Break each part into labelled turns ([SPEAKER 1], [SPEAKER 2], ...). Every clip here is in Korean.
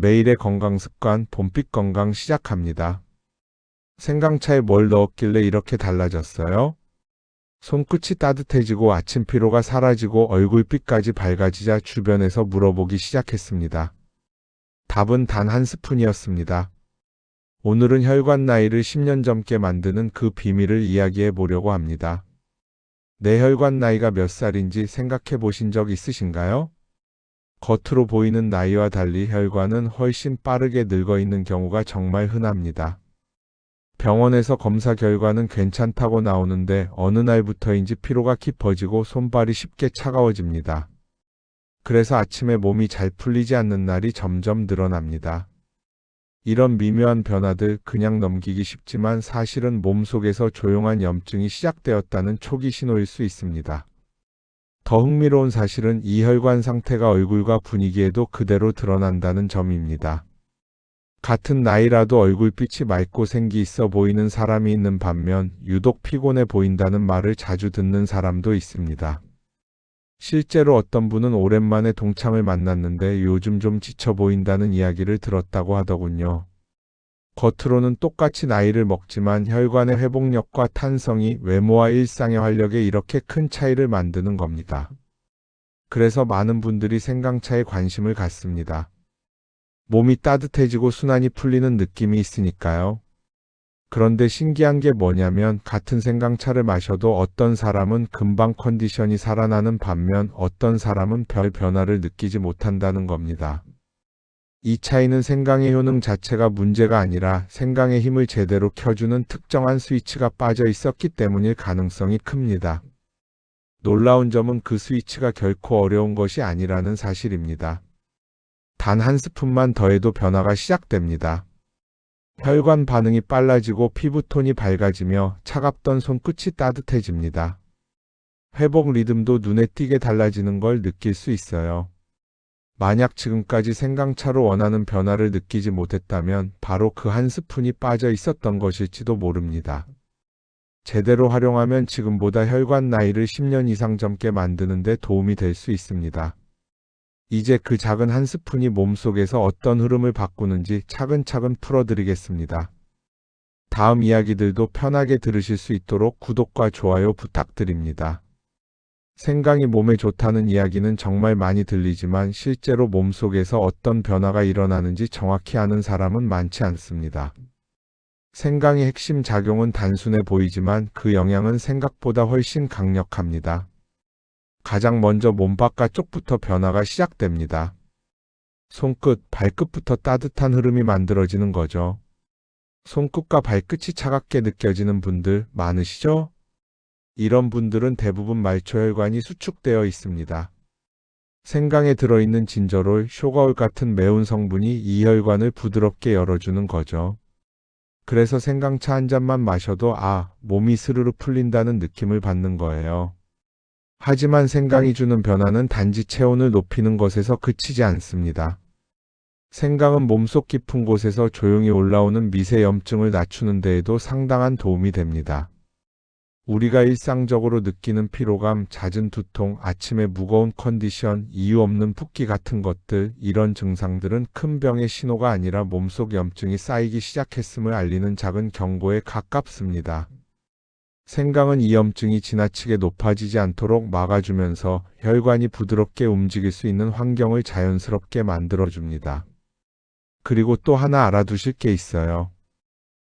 [SPEAKER 1] 매일의 건강습관, 봄빛 건강 시작합니다. 생강차에 뭘 넣었길래 이렇게 달라졌어요? 손끝이 따뜻해지고 아침 피로가 사라지고 얼굴빛까지 밝아지자 주변에서 물어보기 시작했습니다. 답은 단 한 스푼이었습니다. 오늘은 혈관 나이를 10년 젊게 만드는 그 비밀을 이야기해 보려고 합니다. 내 혈관 나이가 몇 살인지 생각해 보신 적 있으신가요? 겉으로 보이는 나이와 달리 혈관은 훨씬 빠르게 늙어 있는 경우가 정말 흔합니다. 병원에서 검사 결과는 괜찮다고 나오는데 어느 날부터인지 피로가 깊어지고 손발이 쉽게 차가워집니다. 그래서 아침에 몸이 잘 풀리지 않는 날이 점점 늘어납니다. 이런 미묘한 변화들 그냥 넘기기 쉽지만 사실은 몸속에서 조용한 염증이 시작되었다는 초기 신호일 수 있습니다. 더 흥미로운 사실은 이 혈관 상태가 얼굴과 분위기에도 그대로 드러난다는 점입니다. 같은 나이라도 얼굴빛이 맑고 생기 있어 보이는 사람이 있는 반면 유독 피곤해 보인다는 말을 자주 듣는 사람도 있습니다. 실제로 어떤 분은 오랜만에 동창을 만났는데 요즘 좀 지쳐 보인다는 이야기를 들었다고 하더군요. 겉으로는 똑같이 나이를 먹지만 혈관의 회복력과 탄성이 외모와 일상의 활력에 이렇게 큰 차이를 만드는 겁니다. 그래서 많은 분들이 생강차에 관심을 갖습니다. 몸이 따뜻해지고 순환이 풀리는 느낌이 있으니까요. 그런데 신기한 게 뭐냐면 같은 생강차를 마셔도 어떤 사람은 금방 컨디션이 살아나는 반면 어떤 사람은 별 변화를 느끼지 못한다는 겁니다. 이 차이는 생강의 효능 자체가 문제가 아니라 생강의 힘을 제대로 켜주는 특정한 스위치가 빠져 있었기 때문일 가능성이 큽니다. 놀라운 점은 그 스위치가 결코 어려운 것이 아니라는 사실입니다. 단 한 스푼만 더해도 변화가 시작됩니다. 혈관 반응이 빨라지고 피부톤이 밝아지며 차갑던 손끝이 따뜻해집니다. 회복 리듬도 눈에 띄게 달라지는 걸 느낄 수 있어요. 만약 지금까지 생강차로 원하는 변화를 느끼지 못했다면 바로 그 한 스푼이 빠져 있었던 것일지도 모릅니다. 제대로 활용하면 지금보다 혈관 나이를 10년 이상 젊게 만드는 데 도움이 될 수 있습니다. 이제 그 작은 한 스푼이 몸속에서 어떤 흐름을 바꾸는지 차근차근 풀어드리겠습니다. 다음 이야기들도 편하게 들으실 수 있도록 구독과 좋아요 부탁드립니다. 생강이 몸에 좋다는 이야기는 정말 많이 들리지만 실제로 몸속에서 어떤 변화가 일어나는지 정확히 아는 사람은 많지 않습니다. 생강의 핵심 작용은 단순해 보이지만 그 영향은 생각보다 훨씬 강력합니다. 가장 먼저 몸 바깥쪽부터 변화가 시작됩니다. 손끝, 발끝부터 따뜻한 흐름이 만들어지는 거죠. 손끝과 발끝이 차갑게 느껴지는 분들 많으시죠? 이런 분들은 대부분 말초혈관이 수축되어 있습니다. 생강에 들어있는 진저롤, 쇼가올 같은 매운 성분이 이 혈관을 부드럽게 열어주는 거죠. 그래서 생강차 한 잔만 마셔도 몸이 스르르 풀린다는 느낌을 받는 거예요. 하지만 생강이 주는 변화는 단지 체온을 높이는 것에서 그치지 않습니다. 생강은 몸속 깊은 곳에서 조용히 올라오는 미세 염증을 낮추는 데에도 상당한 도움이 됩니다. 우리가 일상적으로 느끼는 피로감, 잦은 두통, 아침에 무거운 컨디션, 이유 없는 붓기 같은 것들, 이런 증상들은 큰 병의 신호가 아니라 몸속 염증이 쌓이기 시작했음을 알리는 작은 경고에 가깝습니다. 생강은 이 염증이 지나치게 높아지지 않도록 막아주면서 혈관이 부드럽게 움직일 수 있는 환경을 자연스럽게 만들어줍니다. 그리고 또 하나 알아두실 게 있어요.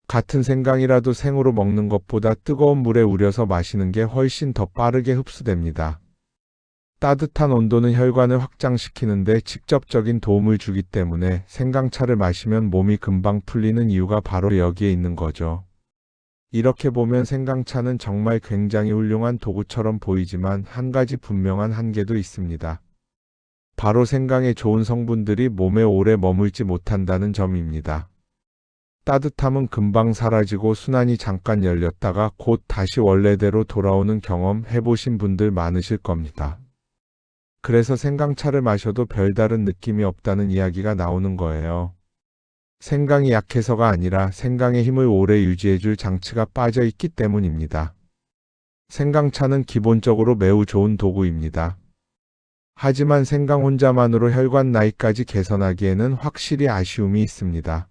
[SPEAKER 1] 같은 생강이라도 생으로 먹는 것보다 뜨거운 물에 우려서 마시는 게 훨씬 더 빠르게 흡수됩니다. 따뜻한 온도는 혈관을 확장시키는데 직접적인 도움을 주기 때문에 생강차를 마시면 몸이 금방 풀리는 이유가 바로 여기에 있는 거죠. 이렇게 보면 생강차는 정말 굉장히 훌륭한 도구처럼 보이지만 한 가지 분명한 한계도 있습니다. 바로 생강의 좋은 성분들이 몸에 오래 머물지 못한다는 점입니다. 따뜻함은 금방 사라지고 순환이 잠깐 열렸다가 곧 다시 원래대로 돌아오는 경험 해보신 분들 많으실 겁니다. 그래서 생강차를 마셔도 별다른 느낌이 없다는 이야기가 나오는 거예요. 생강이 약해서가 아니라 생강의 힘을 오래 유지해줄 장치가 빠져 있기 때문입니다. 생강차는 기본적으로 매우 좋은 도구입니다. 하지만 생강 혼자만으로 혈관 나이까지 개선하기에는 확실히 아쉬움이 있습니다.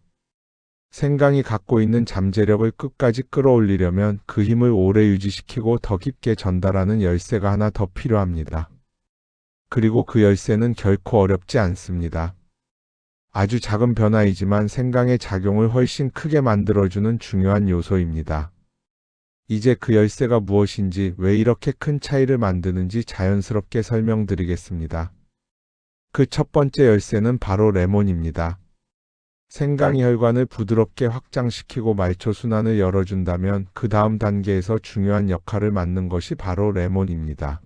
[SPEAKER 1] 생강이 갖고 있는 잠재력을 끝까지 끌어올리려면 그 힘을 오래 유지시키고 더 깊게 전달하는 열쇠가 하나 더 필요합니다. 그리고 그 열쇠는 결코 어렵지 않습니다. 아주 작은 변화이지만 생강의 작용을 훨씬 크게 만들어주는 중요한 요소입니다. 이제 그 열쇠가 무엇인지, 왜 이렇게 큰 차이를 만드는지 자연스럽게 설명드리겠습니다. 그 첫 번째 열쇠는 바로 레몬입니다. 생강이 혈관을 부드럽게 확장시키고 말초순환을 열어준다면 그 다음 단계에서 중요한 역할을 맡는 것이 바로 레몬입니다.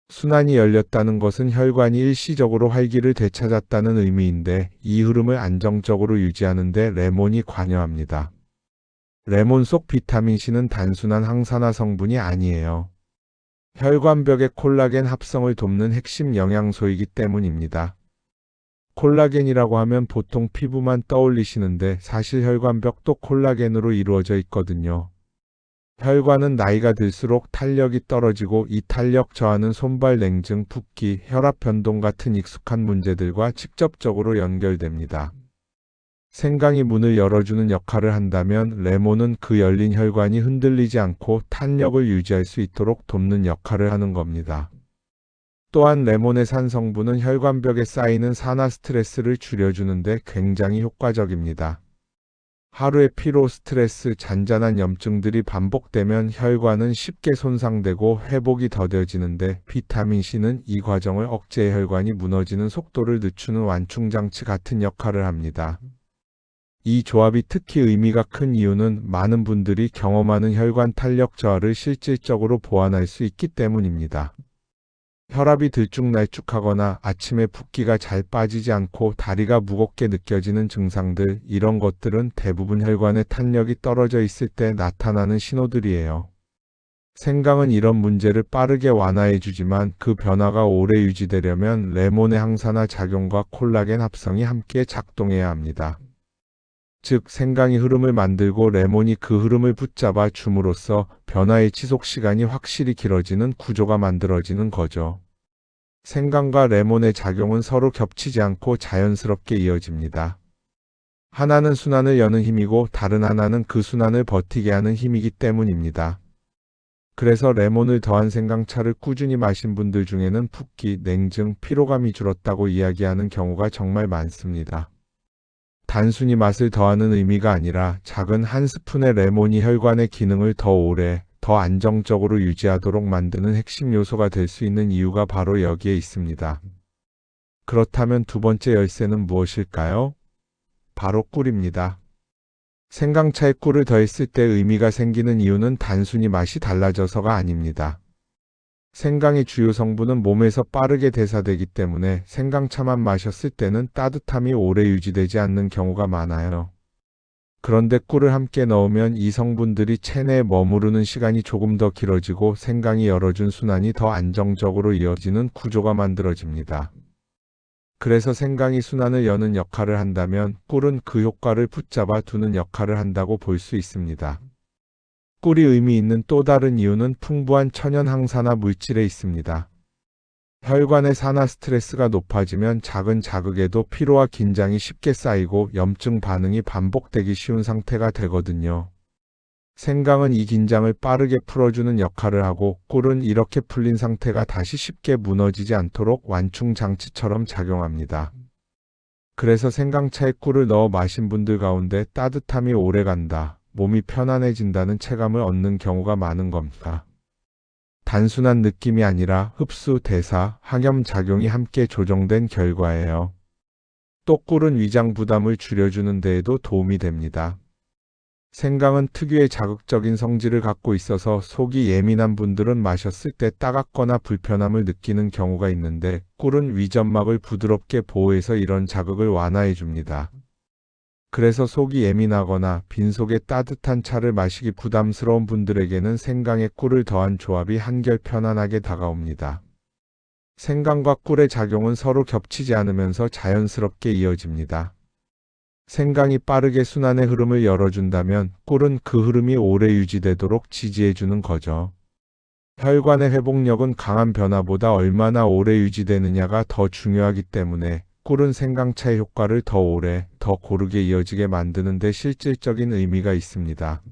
[SPEAKER 1] 순환이 열렸다는 것은 혈관이 일시적으로 활기를 되찾았다는 의미인데, 이 흐름을 안정적으로 유지하는 데 레몬이 관여합니다. 레몬 속 비타민C는 단순한 항산화 성분이 아니에요. 혈관벽의 콜라겐 합성을 돕는 핵심 영양소이기 때문입니다. 콜라겐이라고 하면 보통 피부만 떠올리시는데 사실 혈관벽도 콜라겐으로 이루어져 있거든요. 혈관은 나이가 들수록 탄력이 떨어지고, 이 탄력 저하는 손발 냉증, 붓기, 혈압 변동 같은 익숙한 문제들과 직접적으로 연결됩니다. 생강이 문을 열어주는 역할을 한다면 레몬은 그 열린 혈관이 흔들리지 않고 탄력을 유지할 수 있도록 돕는 역할을 하는 겁니다. 또한 레몬의 산 성분은 혈관벽에 쌓이는 산화 스트레스를 줄여주는 데 굉장히 효과적입니다. 하루의 피로, 스트레스, 잔잔한 염증들이 반복되면 혈관은 쉽게 손상되고 회복이 더뎌지는데, 비타민C는 이 과정을 억제해 혈관이 무너지는 속도를 늦추는 완충장치 같은 역할을 합니다. 이 조합이 특히 의미가 큰 이유는 많은 분들이 경험하는 혈관 탄력 저하를 실질적으로 보완할 수 있기 때문입니다. 혈압이 들쭉날쭉하거나 아침에 붓기가 잘 빠지지 않고 다리가 무겁게 느껴지는 증상들, 이런 것들은 대부분 혈관의 탄력이 떨어져 있을 때 나타나는 신호들이에요. 생강은 이런 문제를 빠르게 완화해주지만, 그 변화가 오래 유지되려면 레몬의 항산화 작용과 콜라겐 합성이 함께 작동해야 합니다. 즉, 생강이 흐름을 만들고 레몬이 그 흐름을 붙잡아 줌으로써 변화의 지속 시간이 확실히 길어지는 구조가 만들어지는 거죠. 생강과 레몬의 작용은 서로 겹치지 않고 자연스럽게 이어집니다. 하나는 순환을 여는 힘이고 다른 하나는 그 순환을 버티게 하는 힘이기 때문입니다. 그래서 레몬을 더한 생강차를 꾸준히 마신 분들 중에는 붓기, 냉증, 피로감이 줄었다고 이야기하는 경우가 정말 많습니다. 단순히 맛을 더하는 의미가 아니라 작은 한 스푼의 레몬이 혈관의 기능을 더 오래, 더 안정적으로 유지하도록 만드는 핵심 요소가 될 수 있는 이유가 바로 여기에 있습니다. 그렇다면 두 번째 열쇠는 무엇일까요? 바로 꿀입니다. 생강차에 꿀을 더했을 때 의미가 생기는 이유는 단순히 맛이 달라져서가 아닙니다. 생강의 주요 성분은 몸에서 빠르게 대사되기 때문에 생강차만 마셨을 때는 따뜻함이 오래 유지되지 않는 경우가 많아요. 그런데 꿀을 함께 넣으면 이 성분들이 체내에 머무르는 시간이 조금 더 길어지고 생강이 열어준 순환이 더 안정적으로 이어지는 구조가 만들어집니다. 그래서 생강이 순환을 여는 역할을 한다면 꿀은 그 효과를 붙잡아 두는 역할을 한다고 볼 수 있습니다. 꿀이 의미 있는 또 다른 이유는 풍부한 천연 항산화 물질에 있습니다. 혈관의 산화 스트레스가 높아지면 작은 자극에도 피로와 긴장이 쉽게 쌓이고 염증 반응이 반복되기 쉬운 상태가 되거든요. 생강은 이 긴장을 빠르게 풀어주는 역할을 하고, 꿀은 이렇게 풀린 상태가 다시 쉽게 무너지지 않도록 완충 장치처럼 작용합니다. 그래서 생강차에 꿀을 넣어 마신 분들 가운데 따뜻함이 오래 간다, 몸이 편안해진다는 체감을 얻는 경우가 많은 겁니다. 단순한 느낌이 아니라 흡수, 대사, 항염 작용이 함께 조정된 결과예요. 또 꿀은 위장 부담을 줄여주는 데에도 도움이 됩니다. 생강은 특유의 자극적인 성질을 갖고 있어서 속이 예민한 분들은 마셨을 때 따갑거나 불편함을 느끼는 경우가 있는데, 꿀은 위점막을 부드럽게 보호해서 이런 자극을 완화해 줍니다. 그래서 속이 예민하거나 빈속에 따뜻한 차를 마시기 부담스러운 분들에게는 생강에 꿀을 더한 조합이 한결 편안하게 다가옵니다. 생강과 꿀의 작용은 서로 겹치지 않으면서 자연스럽게 이어집니다. 생강이 빠르게 순환의 흐름을 열어준다면 꿀은 그 흐름이 오래 유지되도록 지지해주는 거죠. 혈관의 회복력은 강한 변화보다 얼마나 오래 유지되느냐가 더 중요하기 때문에 꿀은 생강차의 효과를 더 오래, 더 고르게 이어지게 만드는 데 실질적인 의미가 있습니다.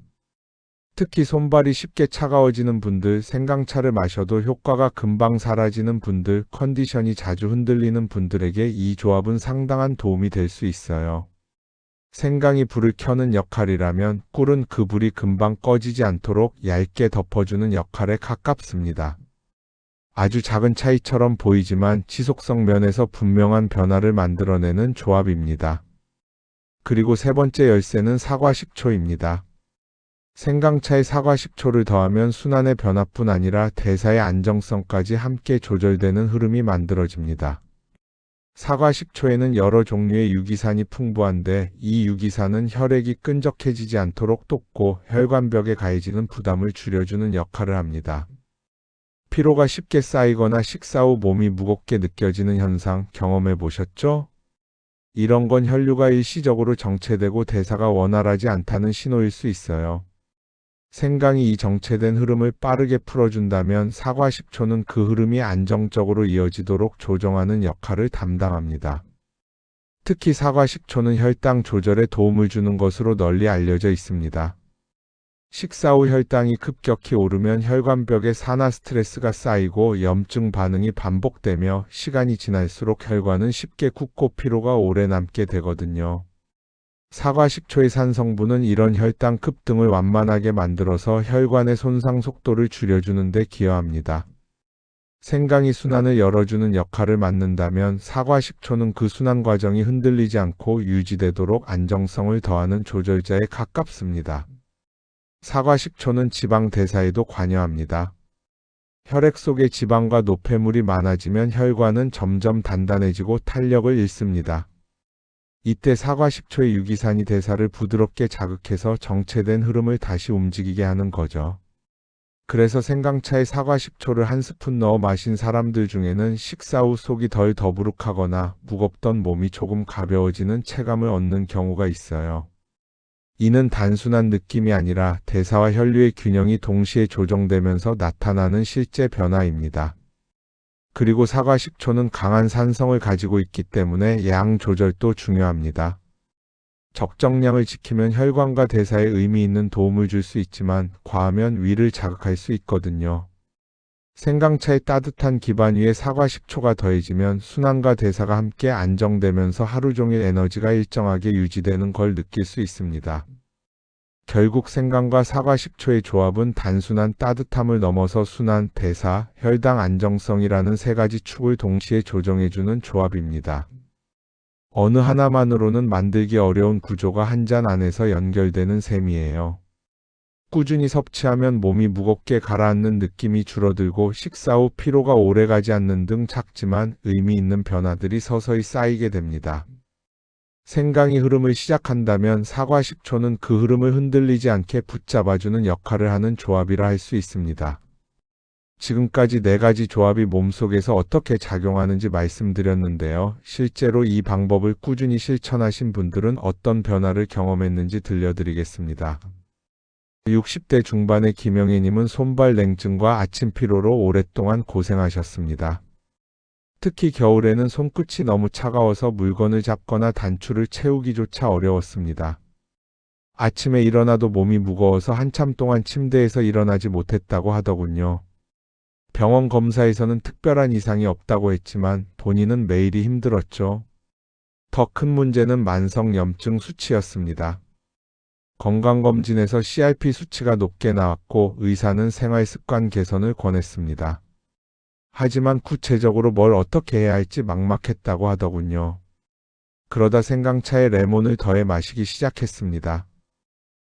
[SPEAKER 1] 특히 손발이 쉽게 차가워지는 분들, 생강차를 마셔도 효과가 금방 사라지는 분들, 컨디션이 자주 흔들리는 분들에게 이 조합은 상당한 도움이 될 수 있어요. 생강이 불을 켜는 역할이라면 꿀은 그 불이 금방 꺼지지 않도록 얇게 덮어주는 역할에 가깝습니다. 아주 작은 차이처럼 보이지만 지속성 면에서 분명한 변화를 만들어내는 조합입니다. 그리고 세 번째 열쇠는 사과 식초입니다. 생강차에 사과 식초를 더하면 순환의 변화뿐 아니라 대사의 안정성까지 함께 조절되는 흐름이 만들어집니다. 사과 식초에는 여러 종류의 유기산이 풍부한데 이 유기산은 혈액이 끈적해지지 않도록 돕고 혈관벽에 가해지는 부담을 줄여주는 역할을 합니다. 피로가 쉽게 쌓이거나 식사 후 몸이 무겁게 느껴지는 현상 경험해 보셨죠? 이런 건 혈류가 일시적으로 정체되고 대사가 원활하지 않다는 신호일 수 있어요. 생강이 이 정체된 흐름을 빠르게 풀어준다면 사과 식초는 그 흐름이 안정적으로 이어지도록 조정하는 역할을 담당합니다. 특히 사과 식초는 혈당 조절에 도움을 주는 것으로 널리 알려져 있습니다. 식사 후 혈당이 급격히 오르면 혈관벽에 산화 스트레스가 쌓이고 염증 반응이 반복되며 시간이 지날수록 혈관은 쉽게 굳고 피로가 오래 남게 되거든요. 사과 식초의 산 성분은 이런 혈당 급등을 완만하게 만들어서 혈관의 손상 속도를 줄여주는 데 기여합니다. 생강이 순환을 열어주는 역할을 맡는다면 사과 식초는 그 순환 과정이 흔들리지 않고 유지되도록 안정성을 더하는 조절자에 가깝습니다. 사과 식초는 지방 대사에도 관여합니다. 혈액 속에 지방과 노폐물이 많아지면 혈관은 점점 단단해지고 탄력을 잃습니다. 이때 사과 식초의 유기산이 대사를 부드럽게 자극해서 정체된 흐름을 다시 움직이게 하는 거죠. 그래서 생강차에 사과 식초를 한 스푼 넣어 마신 사람들 중에는 식사 후 속이 덜 더부룩하거나 무겁던 몸이 조금 가벼워지는 체감을 얻는 경우가 있어요. 이는 단순한 느낌이 아니라 대사와 혈류의 균형이 동시에 조정되면서 나타나는 실제 변화입니다. 그리고 사과 식초는 강한 산성을 가지고 있기 때문에 양 조절도 중요합니다. 적정량을 지키면 혈관과 대사에 의미 있는 도움을 줄 수 있지만 과하면 위를 자극할 수 있거든요. 생강차의 따뜻한 기반 위에 사과 식초가 더해지면 순환과 대사가 함께 안정되면서 하루 종일 에너지가 일정하게 유지되는 걸 느낄 수 있습니다. 결국 생강과 사과 식초의 조합은 단순한 따뜻함을 넘어서 순환, 대사, 혈당 안정성이라는 세 가지 축을 동시에 조정해주는 조합입니다. 어느 하나만으로는 만들기 어려운 구조가 한 잔 안에서 연결되는 셈이에요. 꾸준히 섭취하면 몸이 무겁게 가라앉는 느낌이 줄어들고 식사 후 피로가 오래가지 않는 등 작지만 의미 있는 변화들이 서서히 쌓이게 됩니다. 생강이 흐름을 시작한다면 사과 식초는 그 흐름을 흔들리지 않게 붙잡아주는 역할을 하는 조합이라 할 수 있습니다. 지금까지 네 가지 조합이 몸속에서 어떻게 작용하는지 말씀드렸는데요. 실제로 이 방법을 꾸준히 실천하신 분들은 어떤 변화를 경험했는지 들려드리겠습니다. 60대 중반의 김영애님은 손발 냉증과 아침 피로로 오랫동안 고생하셨습니다. 특히 겨울에는 손끝이 너무 차가워서 물건을 잡거나 단추를 채우기조차 어려웠습니다. 아침에 일어나도 몸이 무거워서 한참 동안 침대에서 일어나지 못했다고 하더군요. 병원 검사에서는 특별한 이상이 없다고 했지만 본인은 매일이 힘들었죠. 더 큰 문제는 만성염증 수치였습니다. 건강검진에서 CRP 수치가 높게 나왔고 의사는 생활습관 개선을 권했습니다. 하지만 구체적으로 뭘 어떻게 해야 할지 막막했다고 하더군요. 그러다 생강차에 레몬을 더해 마시기 시작했습니다.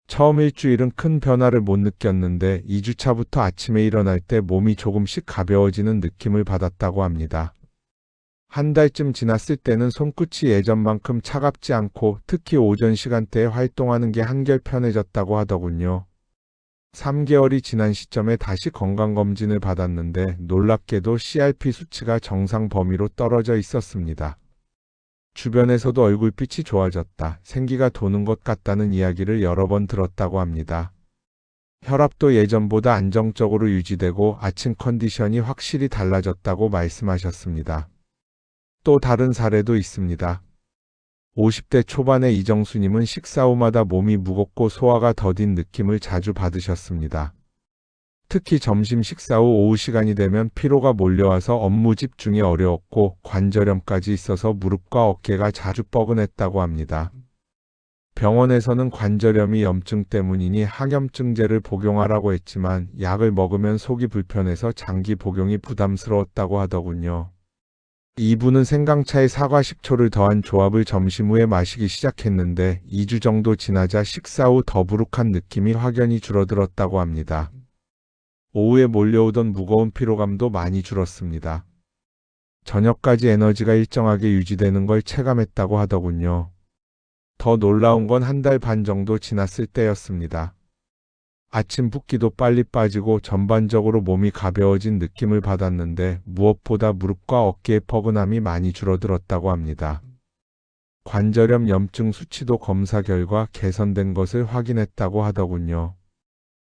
[SPEAKER 1] 처음 일주일은 큰 변화를 못 느꼈는데 2주차부터 아침에 일어날 때 몸이 조금씩 가벼워지는 느낌을 받았다고 합니다. 한 달쯤 지났을 때는 손끝이 예전만큼 차갑지 않고 특히 오전 시간대에 활동하는 게 한결 편해졌다고 하더군요. 3개월이 지난 시점에 다시 건강검진을 받았는데 놀랍게도 CRP 수치가 정상 범위로 떨어져 있었습니다. 주변에서도 얼굴빛이 좋아졌다, 생기가 도는 것 같다는 이야기를 여러 번 들었다고 합니다. 혈압도 예전보다 안정적으로 유지되고 아침 컨디션이 확실히 달라졌다고 말씀하셨습니다. 또 다른 사례도 있습니다. 50대 초반의 이정수님은 식사 후마다 몸이 무겁고 소화가 더딘 느낌을 자주 받으셨습니다. 특히 점심 식사 후 오후 시간이 되면 피로가 몰려와서 업무 집중이 어려웠고 관절염까지 있어서 무릎과 어깨가 자주 뻐근했다고 합니다. 병원에서는 관절염이 염증 때문이니 항염증제를 복용하라고 했지만 약을 먹으면 속이 불편해서 장기 복용이 부담스러웠다고 하더군요. 이분은 생강차에 사과 식초를 더한 조합을 점심 후에 마시기 시작했는데 2주 정도 지나자 식사 후 더부룩한 느낌이 확연히 줄어들었다고 합니다. 오후에 몰려오던 무거운 피로감도 많이 줄었습니다. 저녁까지 에너지가 일정하게 유지되는 걸 체감했다고 하더군요. 더 놀라운 건 한 달 반 정도 지났을 때였습니다. 아침 붓기도 빨리 빠지고 전반적으로 몸이 가벼워진 느낌을 받았는데 무엇보다 무릎과 어깨의 뻐근함이 많이 줄어들었다고 합니다. 관절염 염증 수치도 검사 결과 개선된 것을 확인했다고 하더군요.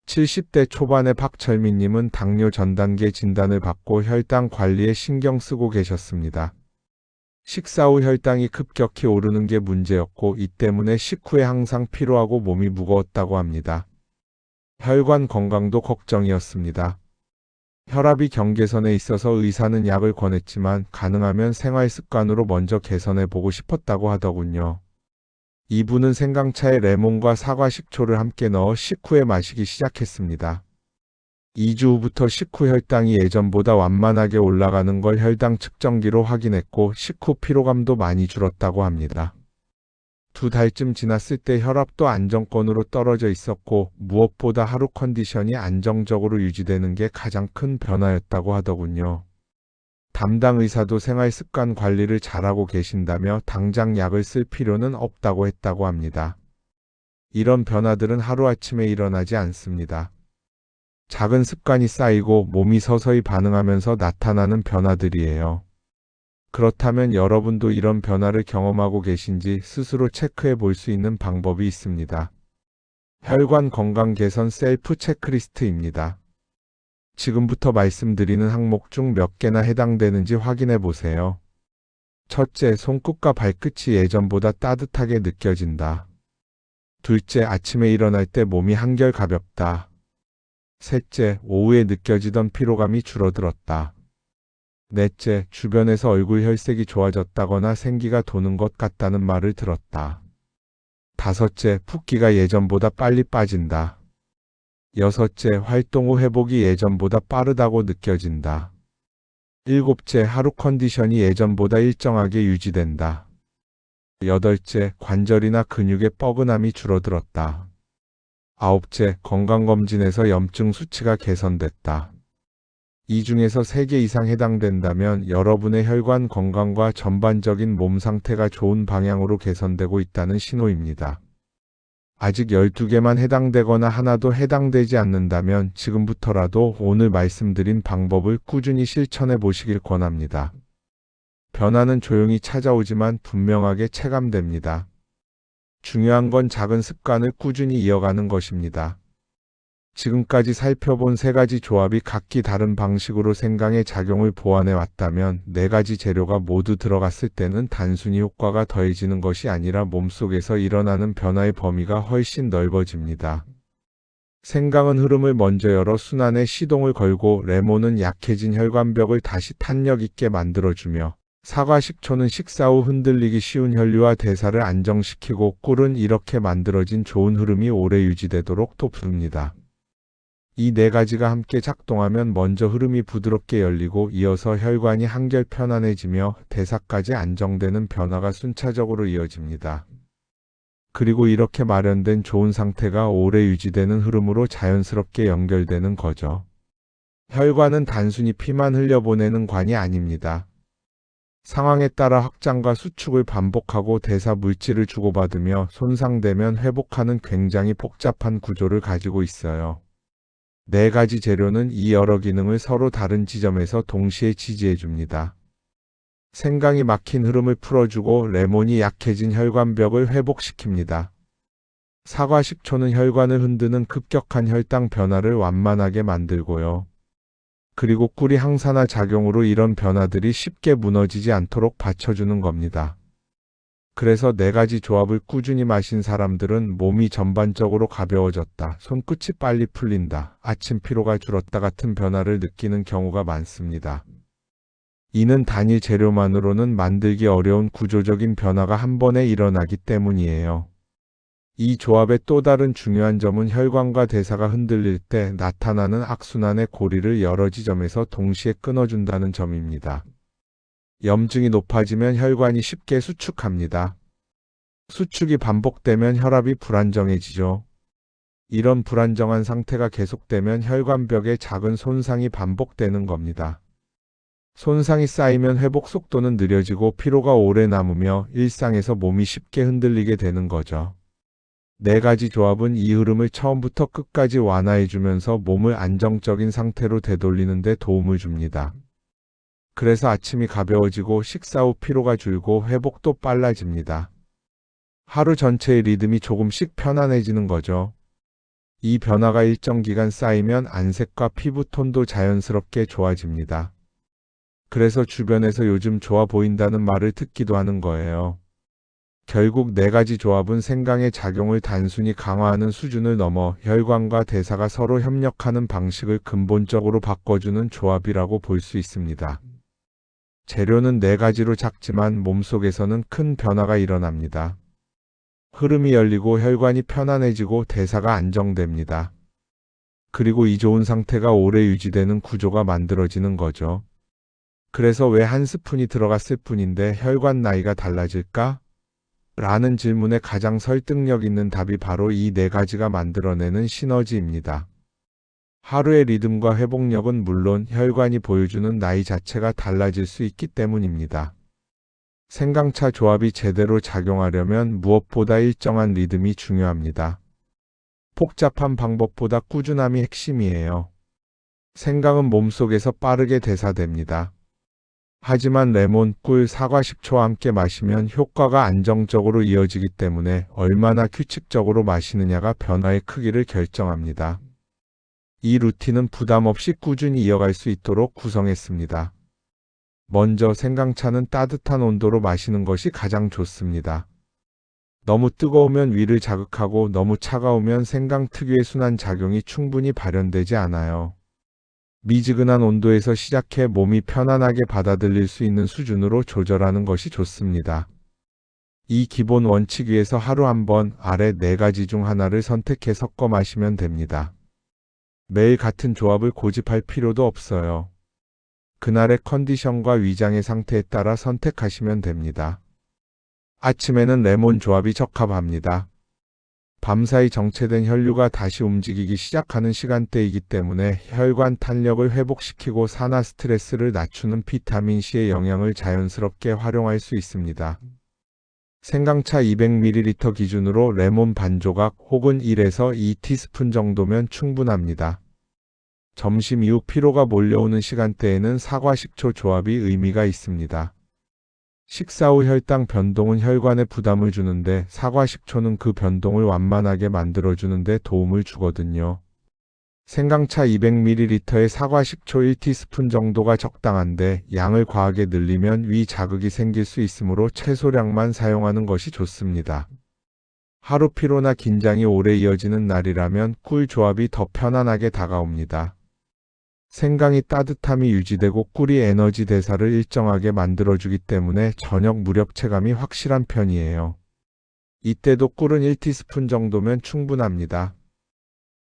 [SPEAKER 1] 70대 초반의 박철민님은 당뇨 전 단계 진단을 받고 혈당 관리에 신경 쓰고 계셨습니다. 식사 후 혈당이 급격히 오르는 게 문제였고 이 때문에 식후에 항상 피로하고 몸이 무거웠다고 합니다. 혈관 건강도 걱정이었습니다. 혈압이 경계선에 있어서 의사는 약을 권했지만 가능하면 생활 습관으로 먼저 개선해 보고 싶었다고 하더군요. 이분은 생강차에 레몬과 사과 식초를 함께 넣어 식후에 마시기 시작했습니다. 2주 후부터 식후 혈당이 예전보다 완만하게 올라가는 걸 혈당 측정기로 확인했고 식후 피로감도 많이 줄었다고 합니다. 2달쯤 지났을 때 혈압도 안정권으로 떨어져 있었고 무엇보다 하루 컨디션이 안정적으로 유지되는 게 가장 큰 변화였다고 하더군요. 담당 의사도 생활 습관 관리를 잘하고 계신다며 당장 약을 쓸 필요는 없다고 했다고 합니다. 이런 변화들은 하루아침에 일어나지 않습니다. 작은 습관이 쌓이고 몸이 서서히 반응하면서 나타나는 변화들이에요. 그렇다면 여러분도 이런 변화를 경험하고 계신지 스스로 체크해 볼 수 있는 방법이 있습니다. 혈관 건강 개선 셀프 체크리스트입니다. 지금부터 말씀드리는 항목 중 몇 개나 해당되는지 확인해 보세요. 첫째, 손끝과 발끝이 예전보다 따뜻하게 느껴진다. 둘째, 아침에 일어날 때 몸이 한결 가볍다. 셋째, 오후에 느껴지던 피로감이 줄어들었다. 넷째, 주변에서 얼굴 혈색이 좋아졌다거나 생기가 도는 것 같다는 말을 들었다. 다섯째, 붓기가 예전보다 빨리 빠진다. 여섯째, 활동 후 회복이 예전보다 빠르다고 느껴진다. 일곱째, 하루 컨디션이 예전보다 일정하게 유지된다. 여덟째, 관절이나 근육의 뻐근함이 줄어들었다. 아홉째, 건강검진에서 염증 수치가 개선됐다. 이 중에서 3개 이상 해당된다면 여러분의 혈관 건강과 전반적인 몸 상태가 좋은 방향으로 개선되고 있다는 신호입니다. 아직 12개만 해당되거나 하나도 해당되지 않는다면 지금부터라도 오늘 말씀드린 방법을 꾸준히 실천해 보시길 권합니다. 변화는 조용히 찾아오지만 분명하게 체감됩니다. 중요한 건 작은 습관을 꾸준히 이어가는 것입니다. 지금까지 살펴본 3가지 조합이 각기 다른 방식으로 생강의 작용을 보완해 왔다면 4가지 재료가 모두 들어갔을 때는 단순히 효과가 더해지는 것이 아니라 몸속에서 일어나는 변화의 범위가 훨씬 넓어집니다. 생강은 흐름을 먼저 열어 순환에 시동을 걸고 레몬은 약해진 혈관벽을 다시 탄력 있게 만들어주며 사과 식초는 식사 후 흔들리기 쉬운 혈류와 대사를 안정시키고 꿀은 이렇게 만들어진 좋은 흐름이 오래 유지되도록 돕습니다. 이 4가지가 함께 작동하면 먼저 흐름이 부드럽게 열리고 이어서 혈관이 한결 편안해지며 대사까지 안정되는 변화가 순차적으로 이어집니다. 그리고 이렇게 마련된 좋은 상태가 오래 유지되는 흐름으로 자연스럽게 연결되는 거죠. 혈관은 단순히 피만 흘려보내는 관이 아닙니다. 상황에 따라 확장과 수축을 반복하고 대사 물질을 주고받으며 손상되면 회복하는 굉장히 복잡한 구조를 가지고 있어요. 4가지 재료는 이 여러 기능을 서로 다른 지점에서 동시에 지지해줍니다. 생강이 막힌 흐름을 풀어주고 레몬이 약해진 혈관벽을 회복시킵니다. 사과 식초는 혈관을 흔드는 급격한 혈당 변화를 완만하게 만들고요. 그리고 꿀이 항산화 작용으로 이런 변화들이 쉽게 무너지지 않도록 받쳐주는 겁니다. 그래서 네 가지 조합을 꾸준히 마신 사람들은 몸이 전반적으로 가벼워졌다, 손끝이 빨리 풀린다, 아침 피로가 줄었다 같은 변화를 느끼는 경우가 많습니다. 이는 단일 재료만으로는 만들기 어려운 구조적인 변화가 한 번에 일어나기 때문이에요. 이 조합의 또 다른 중요한 점은 혈관과 대사가 흔들릴 때 나타나는 악순환의 고리를 여러 지점에서 동시에 끊어준다는 점입니다. 염증이 높아지면 혈관이 쉽게 수축합니다. 수축이 반복되면 혈압이 불안정해지죠. 이런 불안정한 상태가 계속되면 혈관벽에 작은 손상이 반복되는 겁니다. 손상이 쌓이면 회복 속도는 느려지고 피로가 오래 남으며 일상에서 몸이 쉽게 흔들리게 되는 거죠. 네 가지 조합은 이 흐름을 처음부터 끝까지 완화해주면서 몸을 안정적인 상태로 되돌리는 데 도움을 줍니다. 그래서 아침이 가벼워지고 식사 후 피로가 줄고 회복도 빨라집니다. 하루 전체의 리듬이 조금씩 편안해지는 거죠. 이 변화가 일정 기간 쌓이면 안색과 피부 톤도 자연스럽게 좋아집니다. 그래서 주변에서 요즘 좋아 보인다는 말을 듣기도 하는 거예요. 결국 네 가지 조합은 생강의 작용을 단순히 강화하는 수준을 넘어 혈관과 대사가 서로 협력하는 방식을 근본적으로 바꿔주는 조합이라고 볼 수 있습니다. 재료는 네 가지로 작지만 몸속에서는 큰 변화가 일어납니다. 흐름이 열리고 혈관이 편안해지고 대사가 안정됩니다. 그리고 이 좋은 상태가 오래 유지되는 구조가 만들어지는 거죠. 그래서 왜 한 스푼이 들어갔을 뿐인데 혈관 나이가 달라질까? 라는 질문에 가장 설득력 있는 답이 바로 이 네 가지가 만들어내는 시너지입니다. 하루의 리듬과 회복력은 물론 혈관이 보여주는 나이 자체가 달라질 수 있기 때문입니다. 생강차 조합이 제대로 작용하려면 무엇보다 일정한 리듬이 중요합니다. 복잡한 방법보다 꾸준함이 핵심이에요. 생강은 몸속에서 빠르게 대사됩니다. 하지만 레몬, 꿀, 사과, 식초와 함께 마시면 효과가 안정적으로 이어지기 때문에 얼마나 규칙적으로 마시느냐가 변화의 크기를 결정합니다. 이 루틴은 부담 없이 꾸준히 이어갈 수 있도록 구성했습니다. 먼저 생강차는 따뜻한 온도로 마시는 것이 가장 좋습니다. 너무 뜨거우면 위를 자극하고 너무 차가우면 생강 특유의 순환 작용이 충분히 발현되지 않아요. 미지근한 온도에서 시작해 몸이 편안하게 받아들일 수 있는 수준으로 조절하는 것이 좋습니다. 이 기본 원칙 위에서 하루 한 번 아래 네 가지 중 하나를 선택해 섞어 마시면 됩니다. 매일 같은 조합을 고집할 필요도 없어요. 그날의 컨디션과 위장의 상태에 따라 선택하시면 됩니다. 아침에는 레몬 조합이 적합합니다. 밤사이 정체된 혈류가 다시 움직이기 시작하는 시간대이기 때문에 혈관 탄력을 회복시키고 산화 스트레스를 낮추는 비타민C의 영향을 자연스럽게 활용할 수 있습니다. 생강차 200ml 기준으로 레몬 반 조각 혹은 1에서 2티스푼 정도면 충분합니다. 점심 이후 피로가 몰려오는 시간대에는 사과 식초 조합이 의미가 있습니다. 식사 후 혈당 변동은 혈관에 부담을 주는데 사과 식초는 그 변동을 완만하게 만들어주는데 도움을 주거든요. 생강차 200ml에 사과 식초 1티스푼 정도가 적당한데 양을 과하게 늘리면 위 자극이 생길 수 있으므로 최소량만 사용하는 것이 좋습니다. 하루 피로나 긴장이 오래 이어지는 날이라면 꿀 조합이 더 편안하게 다가옵니다. 생강이 따뜻함이 유지되고 꿀이 에너지 대사를 일정하게 만들어주기 때문에 저녁 무렵 체감이 확실한 편이에요. 이때도 꿀은 1티스푼 정도면 충분합니다.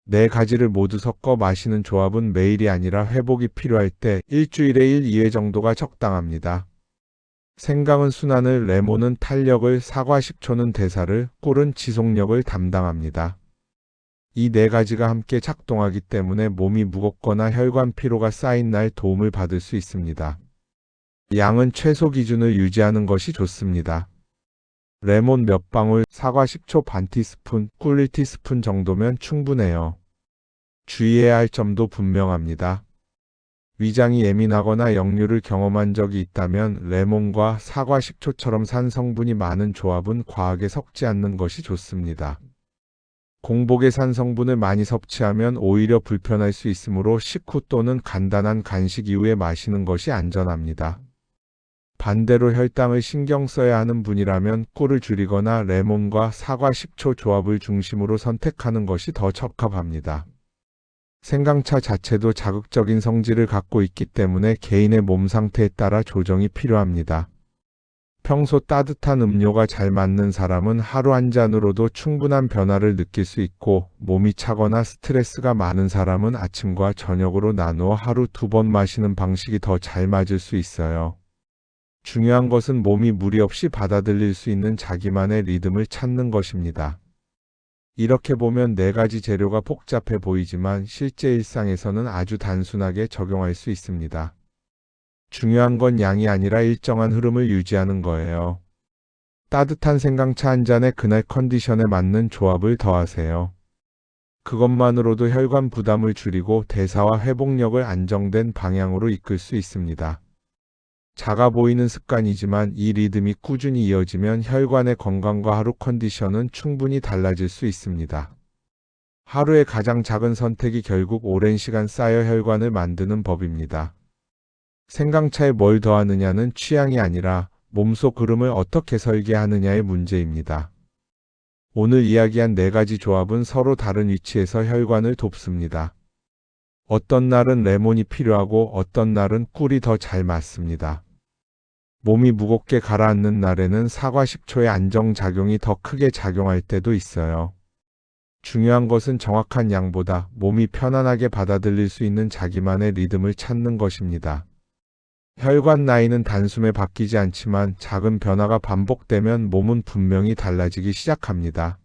[SPEAKER 1] 네 가지를 모두 섞어 마시는 조합은 매일이 아니라 회복이 필요할 때 일주일에 1, 2회 정도가 적당합니다. 생강은 순환을, 레몬은 탄력을, 사과 식초는 대사를, 꿀은 지속력을 담당합니다. 이 네 가지가 함께 작동하기 때문에 몸이 무겁거나 혈관 피로가 쌓인 날 도움을 받을 수 있습니다. 양은 최소 기준을 유지하는 것이 좋습니다. 레몬 몇 방울, 사과 식초 반 티스푼, 꿀 1티스푼 정도면 충분해요. 주의해야 할 점도 분명합니다. 위장이 예민하거나 역류를 경험한 적이 있다면 레몬과 사과 식초처럼 산 성분이 많은 조합은 과하게 섞지 않는 것이 좋습니다. 공복에산 성분을 많이 섭취하면 오히려 불편할 수 있으므로 식후 또는 간단한 간식 이후에 마시는 것이 안전합니다. 반대로 혈당을 신경 써야 하는 분이라면 꿀을 줄이거나 레몬과 사과 식초 조합을 중심으로 선택하는 것이 더 적합합니다. 생강차 자체도 자극적인 성질을 갖고 있기 때문에 개인의 몸 상태에 따라 조정이 필요합니다. 평소 따뜻한 음료가 잘 맞는 사람은 하루 한 잔으로도 충분한 변화를 느낄 수 있고, 몸이 차거나 스트레스가 많은 사람은 아침과 저녁으로 나누어 하루 2번 마시는 방식이 더 잘 맞을 수 있어요. 중요한 것은 몸이 무리 없이 받아들일 수 있는 자기만의 리듬을 찾는 것입니다. 이렇게 보면 4가지 재료가 복잡해 보이지만 실제 일상에서는 아주 단순하게 적용할 수 있습니다. 중요한 건 양이 아니라 일정한 흐름을 유지하는 거예요. 따뜻한 생강차 한 잔에 그날 컨디션에 맞는 조합을 더하세요. 그것만으로도 혈관 부담을 줄이고 대사와 회복력을 안정된 방향으로 이끌 수 있습니다. 작아 보이는 습관이지만 이 리듬이 꾸준히 이어지면 혈관의 건강과 하루 컨디션은 충분히 달라질 수 있습니다. 하루의 가장 작은 선택이 결국 오랜 시간 쌓여 혈관을 만드는 법입니다. 생강차에 뭘 더하느냐는 취향이 아니라 몸속 흐름을 어떻게 설계하느냐의 문제입니다. 오늘 이야기한 4가지 조합은 서로 다른 위치에서 혈관을 돕습니다. 어떤 날은 레몬이 필요하고 어떤 날은 꿀이 더 잘 맞습니다. 몸이 무겁게 가라앉는 날에는 사과 식초의 안정작용이 더 크게 작용할 때도 있어요. 중요한 것은 정확한 양보다 몸이 편안하게 받아들일 수 있는 자기만의 리듬을 찾는 것입니다. 혈관 나이는 단숨에 바뀌지 않지만 작은 변화가 반복되면 몸은 분명히 달라지기 시작합니다.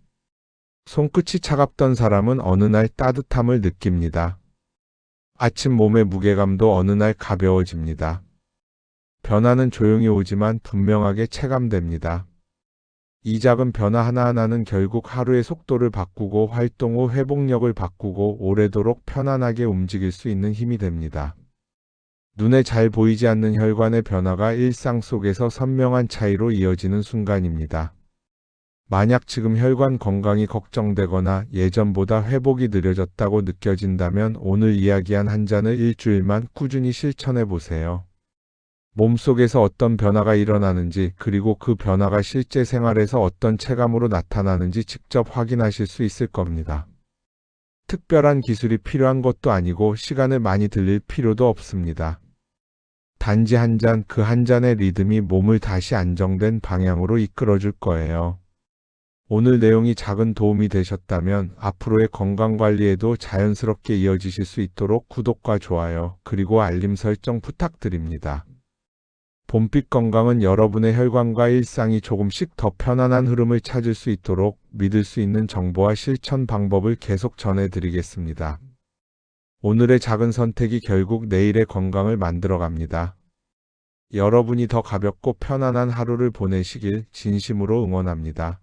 [SPEAKER 1] 손끝이 차갑던 사람은 어느 날 따뜻함을 느낍니다. 아침 몸의 무게감도 어느 날 가벼워집니다. 변화는 조용히 오지만 분명하게 체감됩니다. 이 작은 변화 하나하나는 결국 하루의 속도를 바꾸고 활동 후 회복력을 바꾸고 오래도록 편안하게 움직일 수 있는 힘이 됩니다. 눈에 잘 보이지 않는 혈관의 변화가 일상 속에서 선명한 차이로 이어지는 순간입니다. 만약 지금 혈관 건강이 걱정되거나 예전보다 회복이 느려졌다고 느껴진다면 오늘 이야기한 한 잔을 일주일만 꾸준히 실천해 보세요. 몸속에서 어떤 변화가 일어나는지 그리고 그 변화가 실제 생활에서 어떤 체감으로 나타나는지 직접 확인하실 수 있을 겁니다. 특별한 기술이 필요한 것도 아니고 시간을 많이 들일 필요도 없습니다. 단지 한 잔, 그 한 잔의 리듬이 몸을 다시 안정된 방향으로 이끌어줄 거예요. 오늘 내용이 작은 도움이 되셨다면 앞으로의 건강관리에도 자연스럽게 이어지실 수 있도록 구독과 좋아요, 그리고 알림 설정 부탁드립니다. 봄빛 건강은 여러분의 혈관과 일상이 조금씩 더 편안한 흐름을 찾을 수 있도록 믿을 수 있는 정보와 실천 방법을 계속 전해드리겠습니다. 오늘의 작은 선택이 결국 내일의 건강을 만들어갑니다. 여러분이 더 가볍고 편안한 하루를 보내시길 진심으로 응원합니다.